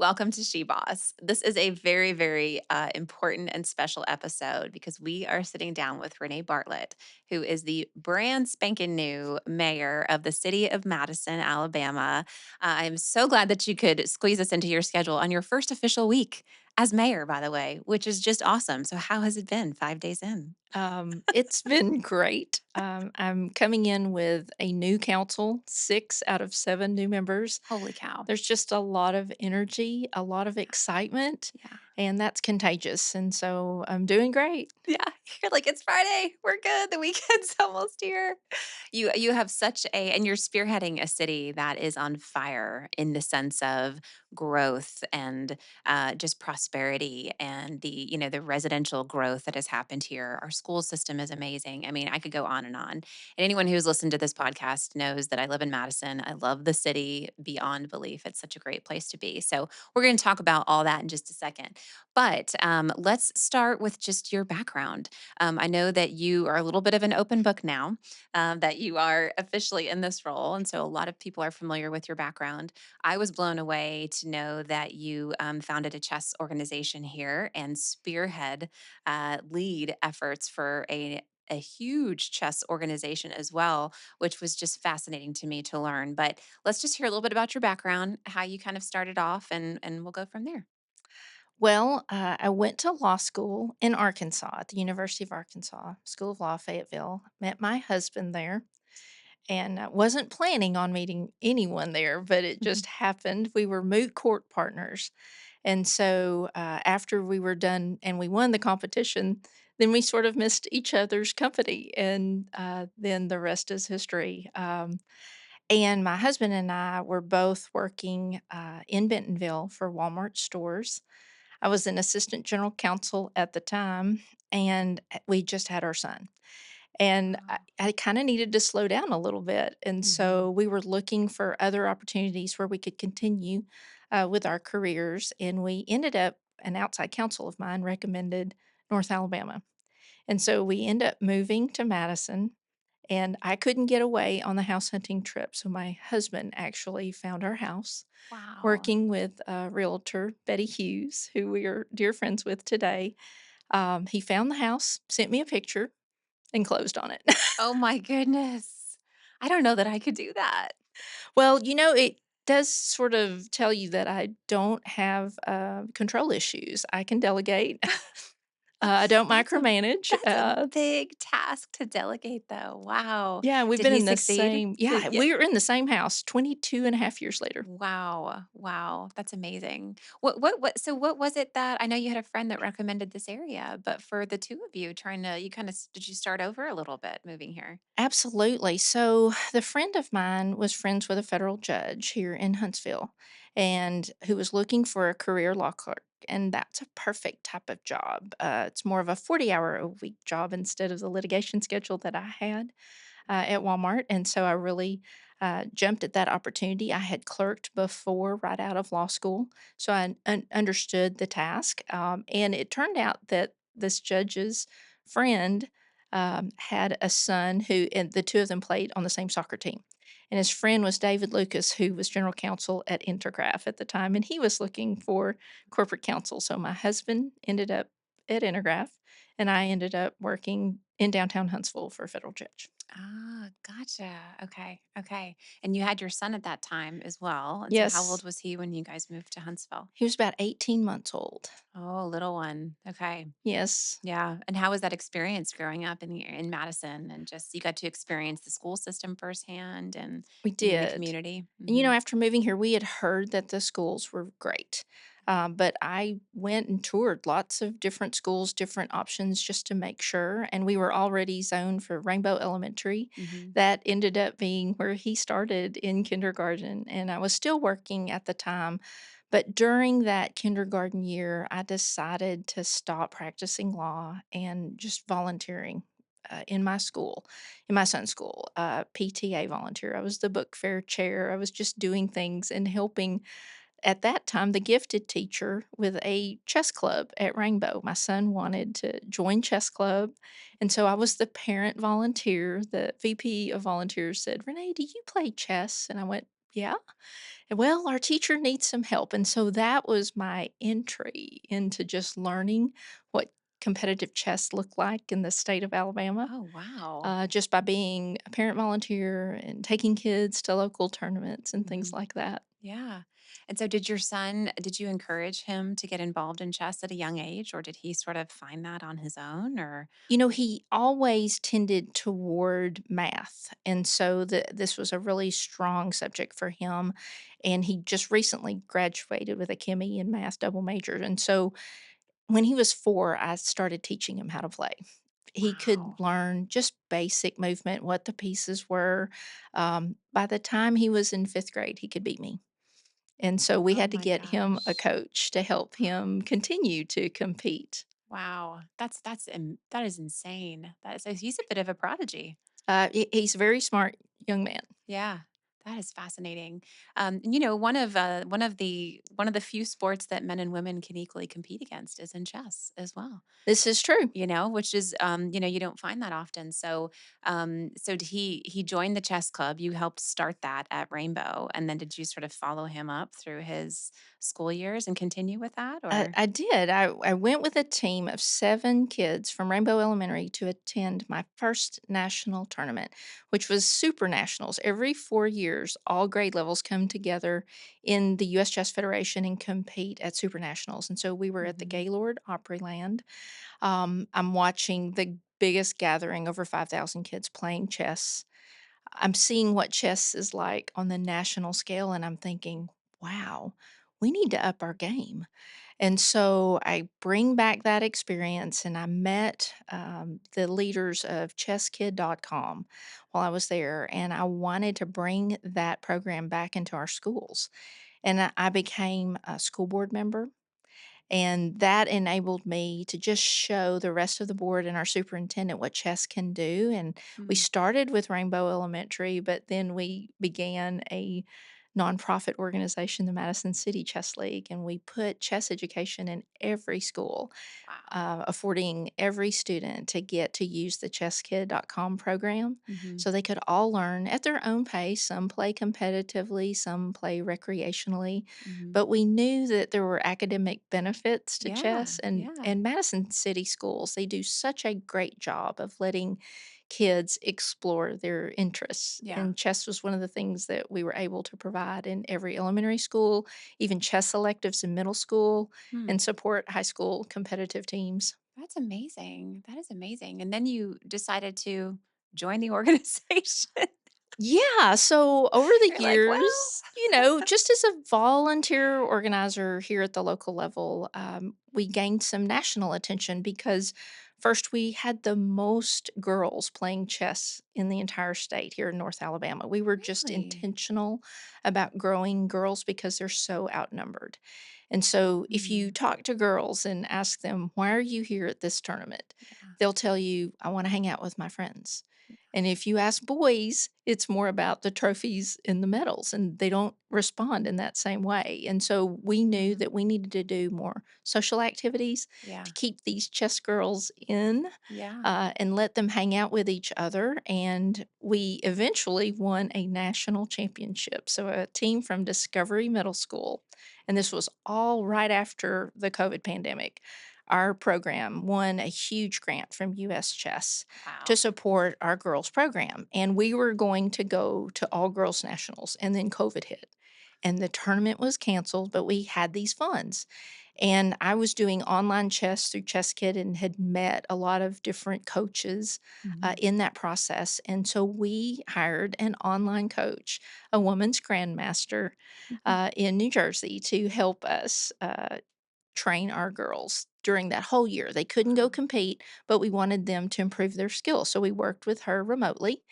welcome to SheBoss. This is a very, very important and special episode because we are sitting down with Ranae Bartlett, who is the brand spanking new mayor of the city of Madison, Alabama. I'm so glad that you could squeeze us into your schedule on your first official week as mayor, by the way, which is just awesome. So, how has it been 5 days in? It's been great. I'm coming in with a new council, 6 out of 7 new members. Holy cow. There's just a lot of energy, a lot of excitement, Yeah. and that's contagious. And so I'm doing great. Yeah, you're like, "It's Friday, we're good, the weekend's almost here." You have such a and you're spearheading a city that is on fire in the sense of growth and, just prosperity and the residential growth that has happened here. Our school system is amazing. I mean, I could go on and on. And anyone who's listened to this podcast knows that I live in Madison. I love the city beyond belief. It's such a great place to be. So, we're gonna talk about all that in just a second. But let's start with just your background. I know that you are a little bit of an open book now, that you are officially in this role. And so a lot of people are familiar with your background. I was blown away to know that you founded a chess organization here and spearhead lead efforts for a huge chess organization as well, which was just fascinating to me to learn. But let's just hear a little bit about your background, how you kind of started off, and we'll go from there. Well, I went to law school in Arkansas at the University of Arkansas, School of Law, Fayetteville. Met my husband there and wasn't planning on meeting anyone there, but it just happened. We were moot court partners. And so after we were done and we won the competition, then we sort of missed each other's company. And then the rest is history. And my husband and I were both working in Bentonville for Walmart stores. I was an assistant general counsel at the time, and we just had our son. And I, Wow. I kind of needed to slow down a little bit. And Mhm. so we were looking for other opportunities where we could continue with our careers. And we ended up, an outside counsel of mine recommended North Alabama. And so we ended up moving to Madison. And I couldn't get away on the house hunting trip. So my husband actually found our house Wow. working with realtor Betty Hughes, who we are dear friends with today. He found the house, sent me a picture, and closed on it. Oh my goodness. I don't know that I could do that. Well, it does sort of tell you that I don't have control issues. I can delegate. I don't That's a micromanage. that's a big task to delegate though. Wow. Yeah, we've Did been he in the succeed? same, Did yeah, yeah. we were in the same house 22 and a half years later. Wow. Wow. That's amazing. What was it that I know you had a friend that recommended this area, but for the two of you trying to you kind of did you start over a little bit moving here? Absolutely. So, the friend of mine was friends with a federal judge here in Huntsville and who was looking for a career law clerk. And that's a perfect type of job. It's more of a 40-hour a week job instead of the litigation schedule that I had at Walmart. And so I really jumped at that opportunity. I had clerked before right out of law school. So I understood the task. And it turned out that this judge's friend had a son who, and the two of them played on the same soccer team. And his friend was David Lucas, who was general counsel at Intergraph at the time, and he was looking for corporate counsel. So my husband ended up at Intergraph, and I ended up working in downtown Huntsville for a federal judge. Ah, gotcha. Okay. Okay. And you had your son at that time as well. And so how Yes, old was he when you guys moved to Huntsville? he was about 18 months old. Oh, little one. Okay. Yes, Yeah, and how was that experience growing up in Madison and just you got to experience the school system firsthand and we being in the did. community? And, Mhm. after moving here, we had heard that the schools were great. But I went and toured lots of different schools, different options just to make sure. And we were already zoned for Rainbow Elementary. Mhm. That ended up being where he started in kindergarten. And I was still working at the time. But during that kindergarten year, I decided to stop practicing law and just volunteering in my school, in my son's school, PTA volunteer. I was the book fair chair. I was just doing things and helping at that time the gifted teacher with a chess club at Rainbow. My son wanted to join chess club, and so I was the parent volunteer. The VP of volunteers said, "Renee, do you play chess?" And I went, Yeah. Well, our teacher needs some help. And so that was my entry into just learning what competitive chess looked like in the state of Alabama, Oh, wow. just by being a parent volunteer and taking kids to local tournaments and things Mhm. like that. Yeah. And so did you encourage him to get involved in chess at a young age, or did he sort of find that on his own, or He always tended toward math. And so this was a really strong subject for him. And he just recently graduated with a chemie and math double major. And so when he was 4, I started teaching him how to play. He could wow. learn just basic movement, what the pieces were. By the time he was in 5th grade, he could beat me. And so we Oh had to my get him a gosh. coach to help him continue to compete. Wow. That is insane. That is so he's a bit of a prodigy. He's a very smart young man. Yeah. That is fascinating. One of the few sports that men and women can equally compete against is in chess as well. This is true. Which is, you don't find that often. So he joined the chess club. You helped start that at Rainbow, and then did you sort of follow him up through his school years and continue with that, or? I did. I went with a team of 7 kids from Rainbow Elementary to attend my first national tournament, which was Super Nationals. Every 4 years, all grade levels come together in the US Chess Federation and compete at Super Nationals. And so we were at the Mhm. Gaylord Opryland. I'm watching the biggest gathering, over 5,000 kids playing chess. I'm seeing what chess is like on the national scale, and I'm thinking, wow, we need to up our game. And so I bring back that experience, and I met the leaders of chesskid.com while I was there, and I wanted to bring that program back into our schools. And I became a school board member, and that enabled me to just show the rest of the board and our superintendent what chess can do. And we Mm. started with Rainbow Elementary, but then we began a nonprofit organization, the Madison City Chess League, and we put chess education in every school, Wow. affording every student to get to use the chesskid.com program Mhm. so they could all learn at their own pace. Some play competitively, some play recreationally, Mhm. but we knew that there were academic benefits to Yeah, chess, and yeah, and Madison City schools, they do such a great job of letting kids explore their interests. yeah. And chess was one of the things that we were able to provide in every elementary school, even chess electives in middle school, Hmm. and support high school competitive teams. That's amazing. That is amazing. And then you decided to join the organization. Yeah, so over the You're like, "Well." years, just as a volunteer organizer here at the local level, we gained some national attention because first we had the most girls playing chess in the entire state here in North Alabama. We were just Really? intentional about growing girls because they're so outnumbered. And so if you Mm, talk to girls and ask them, why are you here at this tournament? yeah, They'll tell you, I want to hang out with my friends. yeah. And if you ask boys, it's more about the trophies and the medals, and they don't respond in that same way. And so we knew Mm, that we needed to do more social activities to yeah, keep these chess girls in, yeah. and let them hang out with each other. And we eventually won a national championship. So a team from Discovery Middle School, and this was all right after the COVID pandemic. Our program won a huge grant from US Chess to Wow. support our girls program. And we were going to go to all girls nationals, and then COVID hit. And the tournament was canceled, but we had these funds. And I was doing online chess through Chess Kid and had met a lot of different coaches Mhm, in that process. And so we hired an online coach, a woman's grandmaster mhm. in New Jersey, to help us train our girls during that whole year. They couldn't go Wow. compete, but we wanted them to improve their skills. So we worked with her remotely.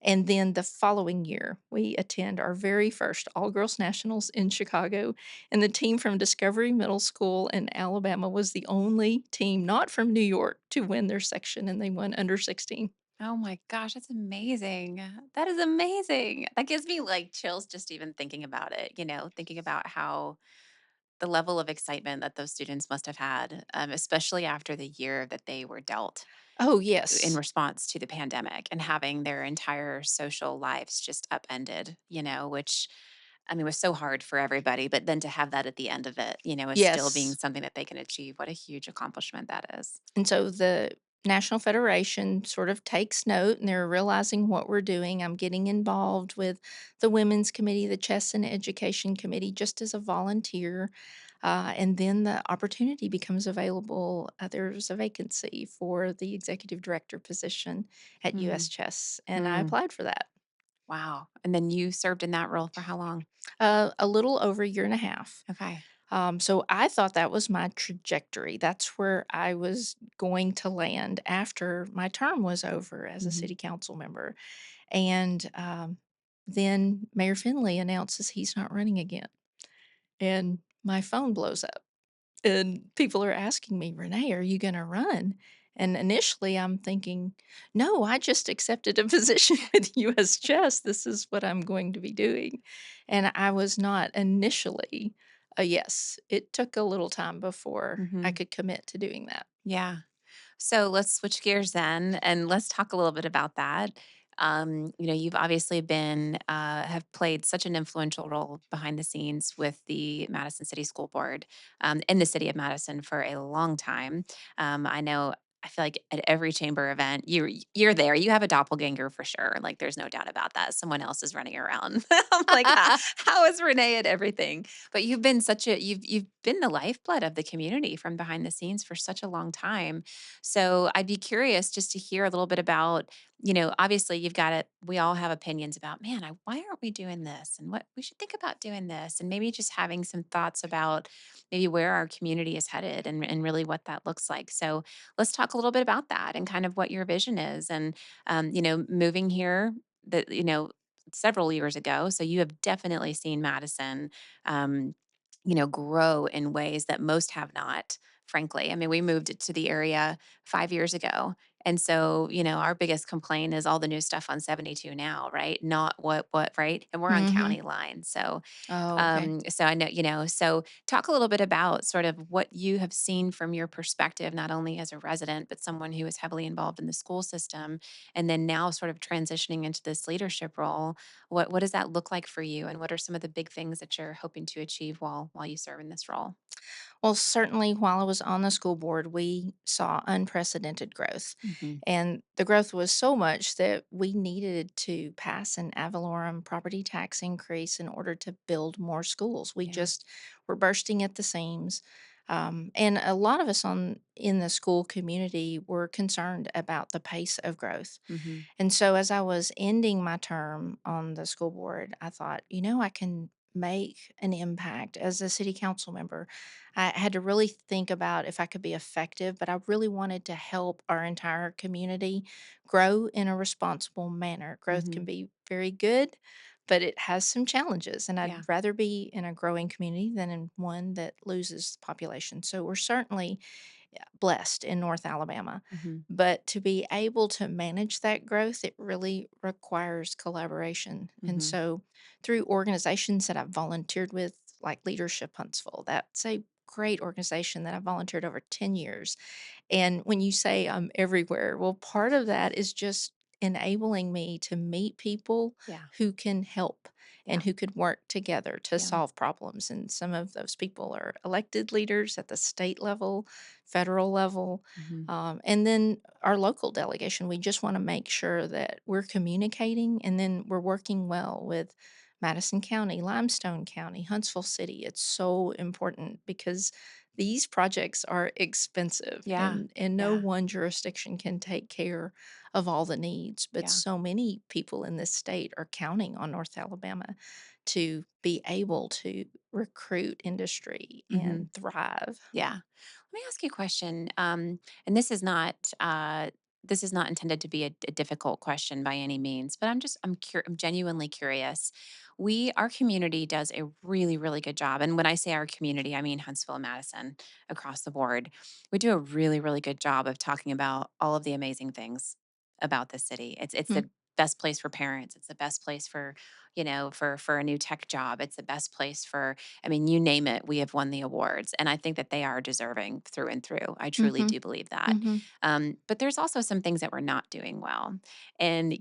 And then the following year, we attend our very first all girls nationals in Chicago. And the team from Discovery Middle School in Alabama was the only team not from New York to win their section, and they won under 16. Oh my gosh, that's amazing. That is amazing. That gives me, like, chills just even thinking about it, thinking about how the level of excitement that those students must have had, especially after the year that they were dealt Oh, in yes. response to the pandemic and having their entire social lives just upended, which I mean, it was so hard for everybody, but then to have that at the end of it, is still being Yes. something that they can achieve. What a huge accomplishment that is. And so the National Federation sort of takes note and they're realizing what we're doing. I'm getting involved with the Women's Committee, the Chess and Education Committee, just as a volunteer. And then the opportunity becomes available. There's a vacancy for the executive director position at US Mm, Chess, and I mm, applied for that. wow. And then you served in that role for how long? A little over a year and a half. Okay. So I thought that was my trajectory. That's where I was going to land after my term was over as a Hmm. city council member. And then Mayor Finley announces he's not running again. And my phone blows up. And people are asking me, Renee, are you going to run? And initially I'm thinking, no, I just accepted a position with US Chess. This is what I'm going to be doing. And I was not initially a yes. It took a little time before I Hmm. could commit to doing that. Yeah. So let's switch gears then, and let's talk a little bit about that. You've obviously have played such an influential role behind the scenes with the Madison City School Board in the city of Madison for a long time. I know. I feel like at every chamber event, you're there. You have a doppelganger for sure. Like there's no doubt about that. Someone else is running around. I'm like, how is Renee at everything? But you've been the lifeblood of the community from behind the scenes for such a long time. So I'd be curious just to hear a little bit about, obviously you've got it. We all have opinions about, man, why aren't we doing this? And what we should think about doing this. And maybe just having some thoughts about maybe where our community is headed and really what that looks like. So let's talk a little bit about that and kind of what your vision is. And, moving here that, several years ago. So you have definitely seen Madison, um, grow in ways that most have not, frankly. I mean, we moved to the area 5 years ago. And so, our biggest complaint is all the new stuff on 72 now, right? Not right? And we're on Hmm. county line. So, Oh, okay. I know, so talk a little bit about sort of what you have seen from your perspective, not only as a resident, but someone who is heavily involved in the school system. And then now sort of transitioning into this leadership role. What does that look like for you? And what are some of the big things that you're hoping to achieve while you serve in this role? Well, certainly while I was on the school board, we saw unprecedented growth. Hmm. And the growth was so much that we needed to pass an ad valorem property tax increase in order to build more schools. We Yeah. just were bursting at the seams. And a lot of us in the school community were concerned about the pace of growth. Hmm. And so as I was ending my term on the school board, I thought, I can make an impact as a city council member. I had to really think about if I could be effective, but I really wanted to help our entire community grow in a responsible manner. Growth can Hmm. be very good, but it has some challenges. And Yeah. I'd rather be in a growing community than in one that loses population. So we're certainly blessed in North Alabama. Hmm. But to be able to manage that growth, it really requires collaboration. And Hmm. so, through organizations that I've volunteered with, like Leadership Huntsville, that's a great organization that I volunteered over 10 years. And when you say I'm everywhere, well, part of that is just enabling me to meet people Yeah. who can help Yeah. and who could work together to Yeah. solve problems. And some of those people are elected leaders at the state level, federal level, Hmm. and then our local delegation. We just want to make sure that we're communicating and then we're working well with Madison County, Limestone County, Huntsville City. It's so important because these projects are expensive Yeah. and no Yeah. one jurisdiction can take care of all the needs, but Yeah. so many people in this state are counting on North Alabama to be able to recruit industry Hmm. and thrive. Yeah. Let me ask you a question. And this is not intended to be a difficult question by any means, but I'm genuinely curious. Our community does a really, really good job. And when I say our community, I mean Huntsville and Madison across the board. We do a really, really good job of talking about all of the amazing things about the city. It's Mm, the best place for parents. It's the best place for for a new tech job. It's the best place for, I mean, you name it, we have won the awards. And I think that they are deserving through and through. I truly Mhm. do believe that. Mhm. But there's also some things that we're not doing well. And,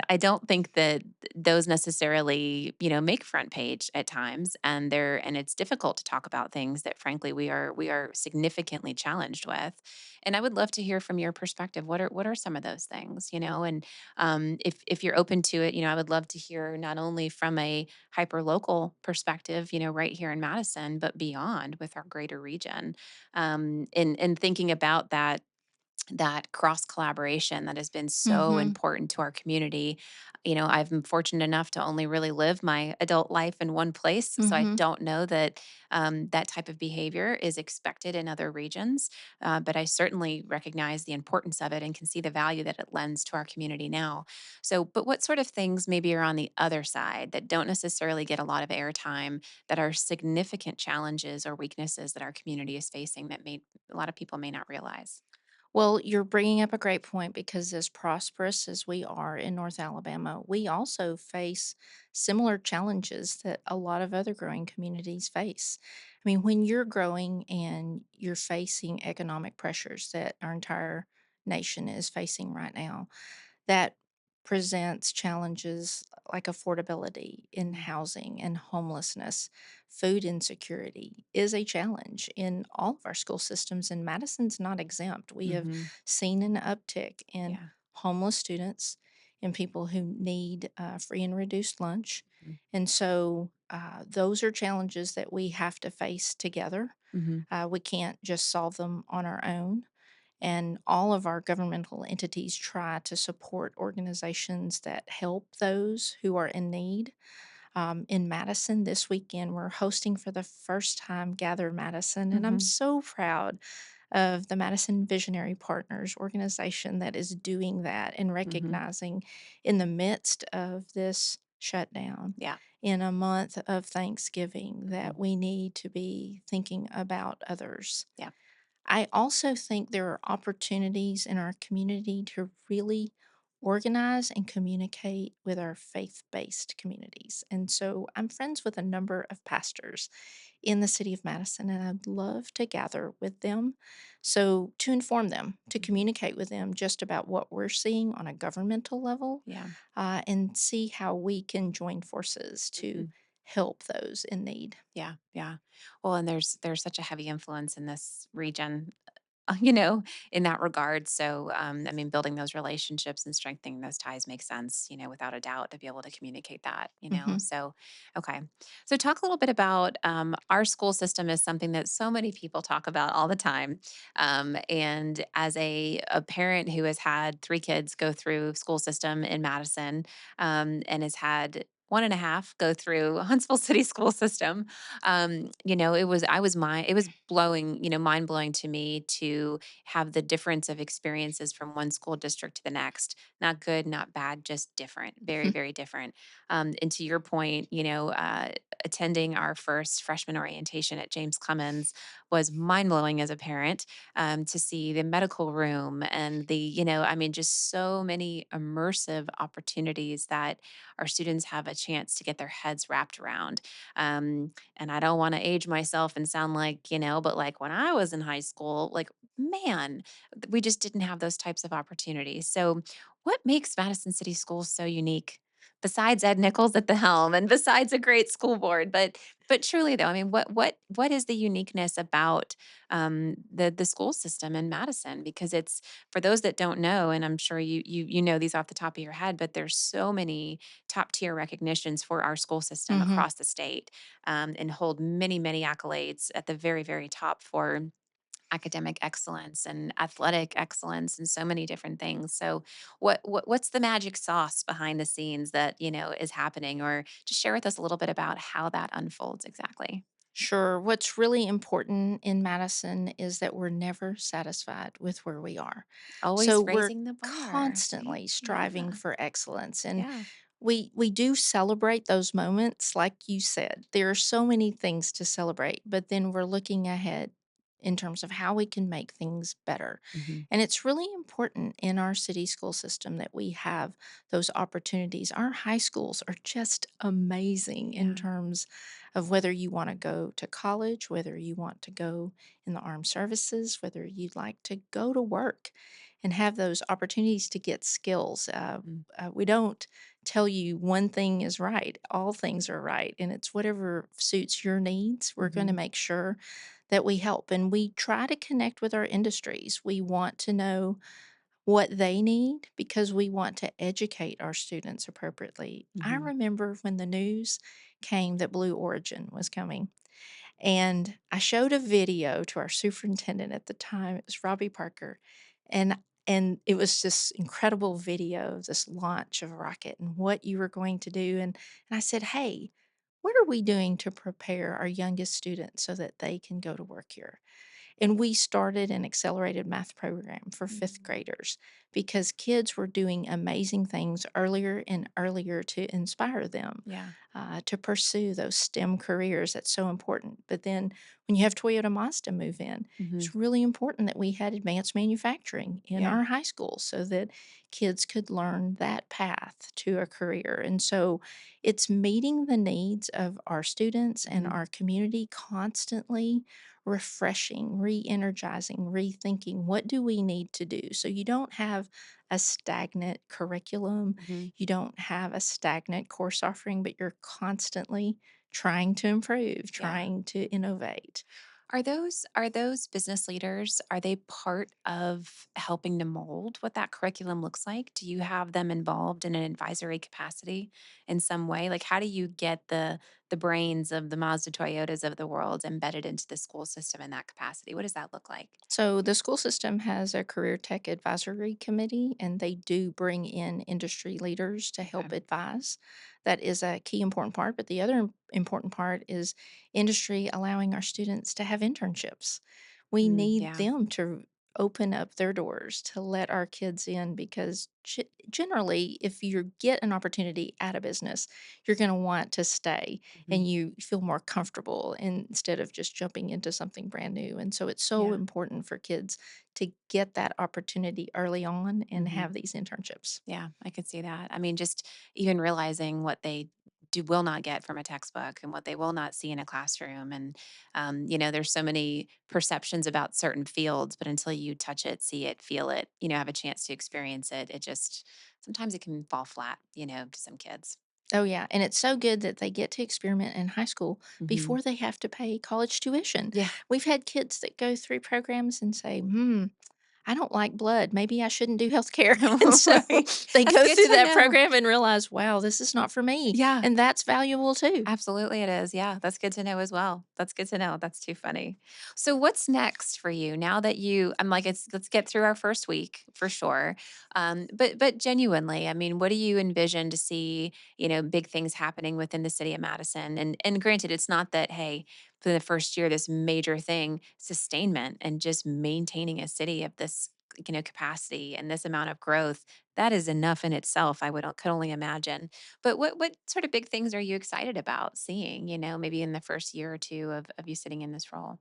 I don't think that those necessarily, make front page at times. And it's difficult to talk about things that frankly we are significantly challenged with. And I would love to hear from your perspective. What are some of those things, and if you're open to it, I would love to hear not only from a hyper local perspective, right here in Madison, but beyond with our greater region. And thinking about that cross collaboration that has been so Mhm. important to our community. I've been fortunate enough to only really live my adult life in one place. So I Mhm. don't know that that type of behavior is expected in other regions. But I certainly recognize the importance of it and can see the value that it lends to our community now. So, but what sort of things maybe are on the other side that don't necessarily get a lot of airtime that are significant challenges or weaknesses that our community is facing that a lot of people may not realize? Well, you're bringing up a great point because as prosperous as we are in North Alabama, we also face similar challenges that a lot of other growing communities face. I mean, when you're growing and you're facing economic pressures that our entire nation is facing right now, that presents challenges like affordability in Mhm. housing and homelessness. Food insecurity is a challenge in all of our school systems, and Madison's not exempt. We have Mhm. seen an uptick in Yeah. homeless students and people who need free and reduced lunch. Mhm. And so those are challenges that we have to face together. Mhm. We can't just solve them on our own, and all of our governmental entities try to support organizations that help those who are in need. In Madison this weekend, we're hosting for the first time Gather Madison, and I'm Mhm. so proud of the Madison Visionary Partners organization that is doing that and Mhm. recognizing in the midst of this shutdown, Yeah. in a month of Thanksgiving, Mhm. that we need to be thinking about others. Yeah. I also think there are opportunities in our community to really organize and communicate with our faith based communities. And so I'm friends with a number of pastors in the city of Madison, and I'd love to gather with them. So, to inform them, to Mhm. communicate with them just about what we're seeing on a governmental level, Yeah. and see how we can join forces to Mhm. help those in need. Yeah. Yeah. Well, and there's such a heavy influence in this region, in that regard. So, I mean, building those relationships and strengthening those ties makes sense, without a doubt, to be able to communicate that. Hmm. So, okay. So, talk a little bit about our school system is something that so many people talk about all the time. And as a parent who has had three kids go through school system in Madison, and has had one and a half go through Huntsville City school system, it was blowing, mind blowing to me to have the difference of experiences from one school district to the next. Not good, not bad, just different, very, very different. And to your point, attending our first freshman orientation at James Clemens was mind blowing as a parent, to see the medical room and I mean, just so many immersive opportunities that our students have a chance to get their heads wrapped around. And I don't want to age myself and sound like, but like when I was in high school, like, man, we just didn't have those types of opportunities. So, what makes Madison City Schools so unique? Besides Ed Nichols at the helm and besides a great school board, but truly though, I mean, what is the uniqueness about the school system in Madison? Because it's, for those that don't know, and I'm sure you know these off the top of your head, but there's so many top tier recognitions for our school system Hmm. across the state, and hold many, many accolades at the very, very top for academic excellence and athletic excellence and so many different things. So what's the magic sauce behind the scenes that, is happening, or just share with us a little bit about how that unfolds exactly? Sure. What's really important in Madison is that we're never satisfied with where we are. So Always we're raising the bar, right? constantly striving Yeah. for excellence, and Yeah. we do celebrate those moments like you said. There are so many things to celebrate, but then we're looking ahead in terms of how we can make things better. Mhm. And it's really important in our city school system that we have those opportunities. Our high schools are just amazing in Yeah. terms of whether you want to go to college, whether you want to go in the armed services, whether you'd like to go to work and have those opportunities to get skills. Mm. We don't tell you one thing is right, all things are right. And it's whatever suits your needs. We're going to Mhm. make sure that we help. And we try to connect with our industries. We want to know what they need because we want to educate our students appropriately. I Mhm. remember when the news came that Blue Origin was coming, and I showed a video to our superintendent at the time. It was Robbie Parker, and it was this incredible video of this launch of a rocket and what you were going to do. And I said, "Hey, what are we doing to prepare our youngest students so that they can go to work here?" And we started an accelerated math program for fifth Mhm. graders because kids were doing amazing things earlier and earlier to inspire them Yeah. to pursue those STEM careers. That's so important. But then when you have Toyota Mazda move in, Mhm. it's really important that we had advanced manufacturing in Yeah. our high schools so that kids could learn that path to a career. And so it's meeting the needs of our students and Mhm. our community constantly refreshing, re energizing, rethinking what do we need to do? So you don't have a stagnant curriculum, Mhm. you don't have a stagnant course offering, but you're constantly trying to improve, Yeah. trying to innovate. Are those business leaders, are they part of helping to mold what that curriculum looks like? Do you have them involved in an advisory capacity in some way? Like how do you get the brains of the Mazda Toyotas of the world embedded into the school system in that capacity? What does that look like? So the school system has a career tech advisory committee, and they do bring in industry leaders to help Okay. advise. That is a key important part. But the other important part is industry allowing our students to have internships. We Mm, need yeah. them to open up their doors to let our kids in because generally, if you get an opportunity at a business, you're going to want to stay Mhm. and you feel more comfortable instead of just jumping into something brand new. And so it's so Yeah. important for kids to get that opportunity early on and Mhm. have these internships. Yeah, I could see that. I mean, just even realizing what they will not get from a textbook and what they will not see in a classroom. And, there's so many perceptions about certain fields, but until you touch it, see it, feel it, have a chance to experience it, it just, sometimes it can fall flat, to some kids. Oh, yeah. And it's so good that they get to experiment in high school Hmm. before they have to pay college tuition. Yeah. We've had kids that go through programs and say, I don't like blood. Maybe I shouldn't do healthcare. And so Right. they That's go good through to that know. program and realize, wow, this is not for me. Yeah. And that's valuable too. Absolutely, it is. Yeah, that's good to know as well. That's good to know. That's too funny. So, what's next for you now that I'm like, let's get through our first week for sure. But genuinely, I mean, what do you envision to see? Big things happening within the city of Madison. And granted, it's not that hey, for the first year, this major thing, sustainment and just maintaining a city of this capacity and this amount of growth. That is enough in itself. Could only imagine. But what sort of big things are you excited about seeing, maybe in the first year or 2 of you sitting in this role?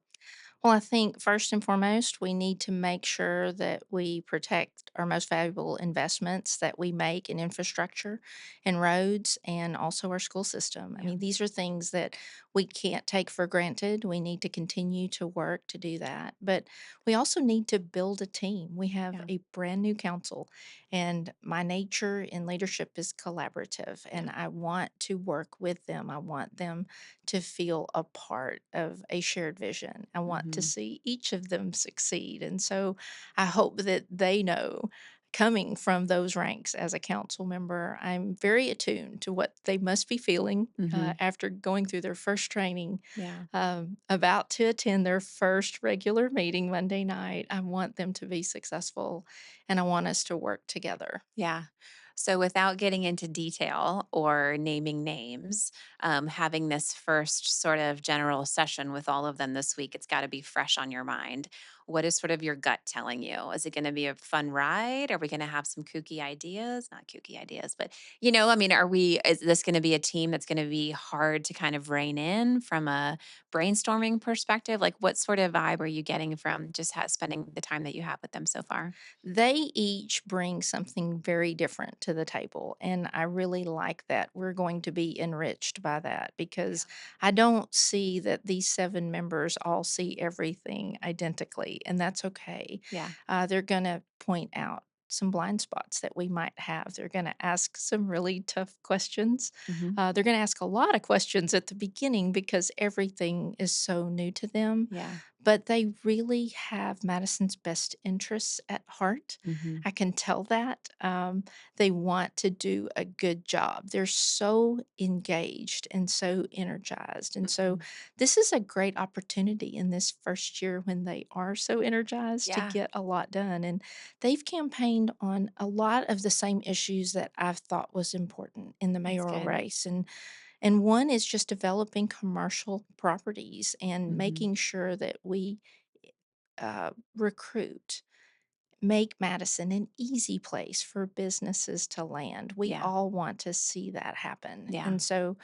Well, I think first and foremost, we need to make sure that we protect our most valuable investments that we make in infrastructure and roads and also our school system. I Yeah, mean, these are things that we can't take for granted. We need to continue to work to do that. But we also need to build a team. We have yeah, a brand new council, and my nature in leadership is collaborative, yeah. and I want to work with them. I want them to feel a part of a shared vision. I want to Mhm. see each of them succeed. And so I hope that they know coming from those ranks as a council member, I'm very attuned to what they must be feeling Mhm. after going through their first training, Yeah. about to attend their first regular meeting Monday night. I want them to be successful and I want us to work together. Yeah. So without getting into detail or naming names, having this first sort of general session with all of them this week, it's got to be fresh on your mind. what is sort of your gut telling you? Is it going to be a fun ride? Are we going to have some kooky ideas? Not kooky ideas, but I mean, is this going to be a team that's going to be hard to kind of rein in from a brainstorming perspective? Like, what sort of vibe are you getting from just spending the time that you have with them so far? They each bring something very different to the table, and I really like that. We're going to be enriched by that Yeah. because I don't see that these 7 members all see everything identically, and that's okay. Yeah. They're gonna point out some blind spots that we might have. They're gonna ask some really tough questions. Hmm. They're gonna ask a lot of questions at the beginning because everything is so new to them, Yeah. but they really have Madison's best interests at heart. Hmm. I can tell that. They want to do a good job. They're so engaged and so energized. And so, Hmm. this is a great opportunity in this first year when they are so energized to Yeah. get a lot done. And they've campaigned on a lot of the same issues that I've thought was important in the That's mayoral good. race. And one is just developing commercial properties and Hmm. making sure that we recruit, make Madison an easy place for businesses to land. We Yeah. all want to see that happen. Yeah. And so,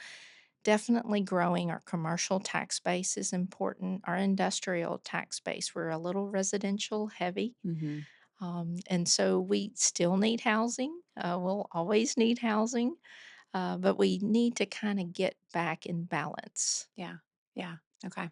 definitely growing our commercial tax base is important. Our industrial tax base, we're a little residential heavy. Hmm. And so, we still need housing. We'll always need housing, but we need to kind of get back in balance. Yeah. Yeah. Okay.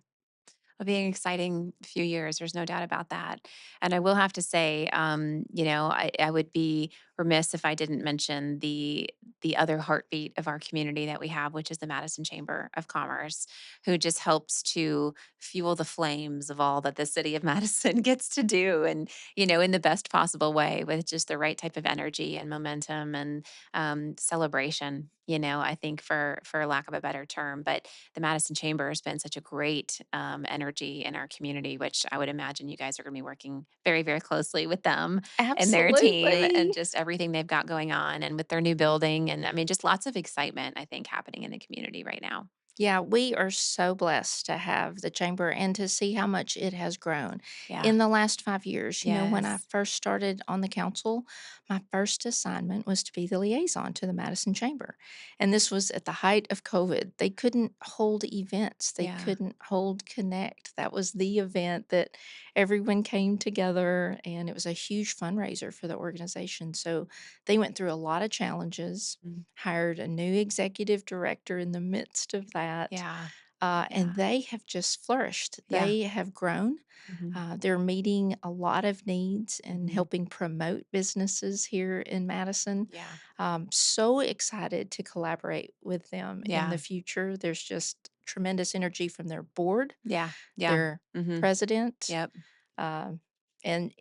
It'll be an exciting few years. There's no doubt about that. And I will have to say, I would be remiss if I didn't mention the other heartbeat of our community that we have, which is the Madison Chamber of Commerce, who just helps to fuel the flames of all that the city of Madison gets to do, and in the best possible way, with just the right type of energy and momentum and celebration. I think for lack of a better term, but the Madison Chamber has been such a great energy in our community, which I would imagine you guys are going to be working very, very closely with them and their team and Absolutely. just everything they've got going on and with their new building. And I mean, just lots of excitement, I think, happening in the community right now. Yeah, we are so blessed to have the chamber and to see how much it has grown Yeah. in the last 5 years. When I Yes. first started on the council, my first assignment was to be the liaison to the Madison Chamber. And this was at the height of COVID. They couldn't hold events, they Yeah. couldn't hold Connect. That was the event that everyone came together, and it was a huge fundraiser for the organization. So they went through a lot of challenges, Mm. hired a new executive director in the midst of that, Yeah. and Yeah. they have just flourished. Yeah. They have grown. Hmm. They're meeting a lot of needs and Hmm. helping promote businesses here in Madison. Yeah. So excited to collaborate with them in the Yeah. future. There's just tremendous energy from their board, Yeah. Yeah. their Hmm. president, Yep. um, and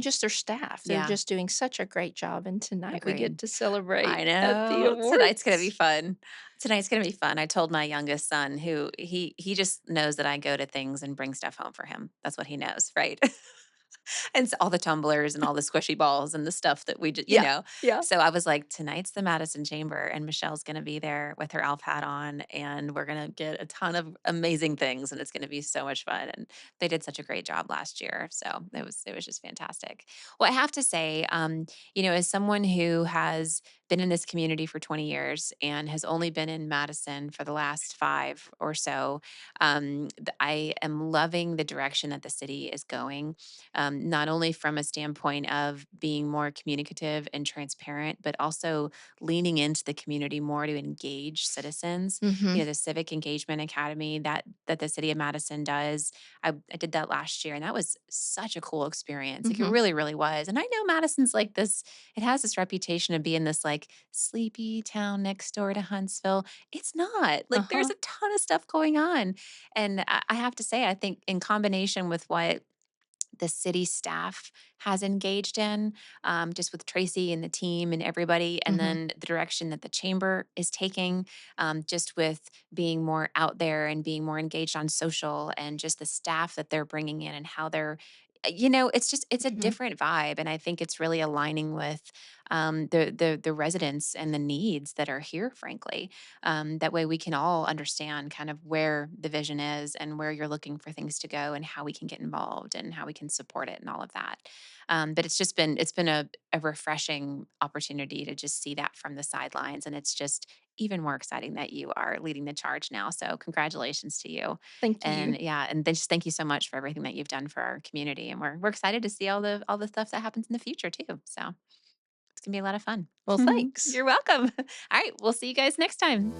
just their staff. They're Yeah. just doing such a great job, and tonight we get Agreed. to celebrate I at the know. Tonight's gonna be awards. fun. Tonight's gonna be fun. I told my youngest son, who he just knows that I go to things and bring stuff home for him. That's what he knows, right? And so all the tumblers and all the squishy balls and the stuff that we just, Yeah, yeah. So I was like, tonight's the Madison Chamber, and Michelle's gonna be there with her elf hat on, and we're gonna get a ton of amazing things, and it's gonna be so much fun. And they did such a great job last year, so it was just fantastic. Well, I have to say, as someone who has been in this community for 20 years and has only been in Madison for the last 5 or so, I am loving the direction that the city is going, not only from a standpoint of being more communicative and transparent, but also leaning into the community more to engage citizens. Mhm, The Civic Engagement Academy that the city of Madison does. I did that last year, and that was such a cool experience. Like, it mhm, really, really was. And I know Madison's like this, it has this reputation of being this like sleepy town next door to Huntsville. It's not. Like, there's uh-huh, a ton of stuff going on. And I have to say, I think in combination with what the city staff has engaged in, just with Tracy and the team and everybody, and mhm, then the direction that the chamber is taking, just with being more out there and being more engaged on social, and just the staff that they're bringing in and how they're, it's a mhm, different vibe, and I think it's really aligning with the residents and the needs that are here, frankly. That way we can all understand kind of where the vision is and where you're looking for things to go and how we can get involved and how we can support it and all of that. But it's been a refreshing opportunity to just see that from the sidelines. And it's just even more exciting that you are leading the charge now. So congratulations to you. Thank you. And yeah, and then just thank you so much for everything that you've done for our community. And we're excited to see all the stuff that happens in the future too. So it's gonna be a lot of fun. Well, thanks. You're welcome. All right, we'll see you guys next time.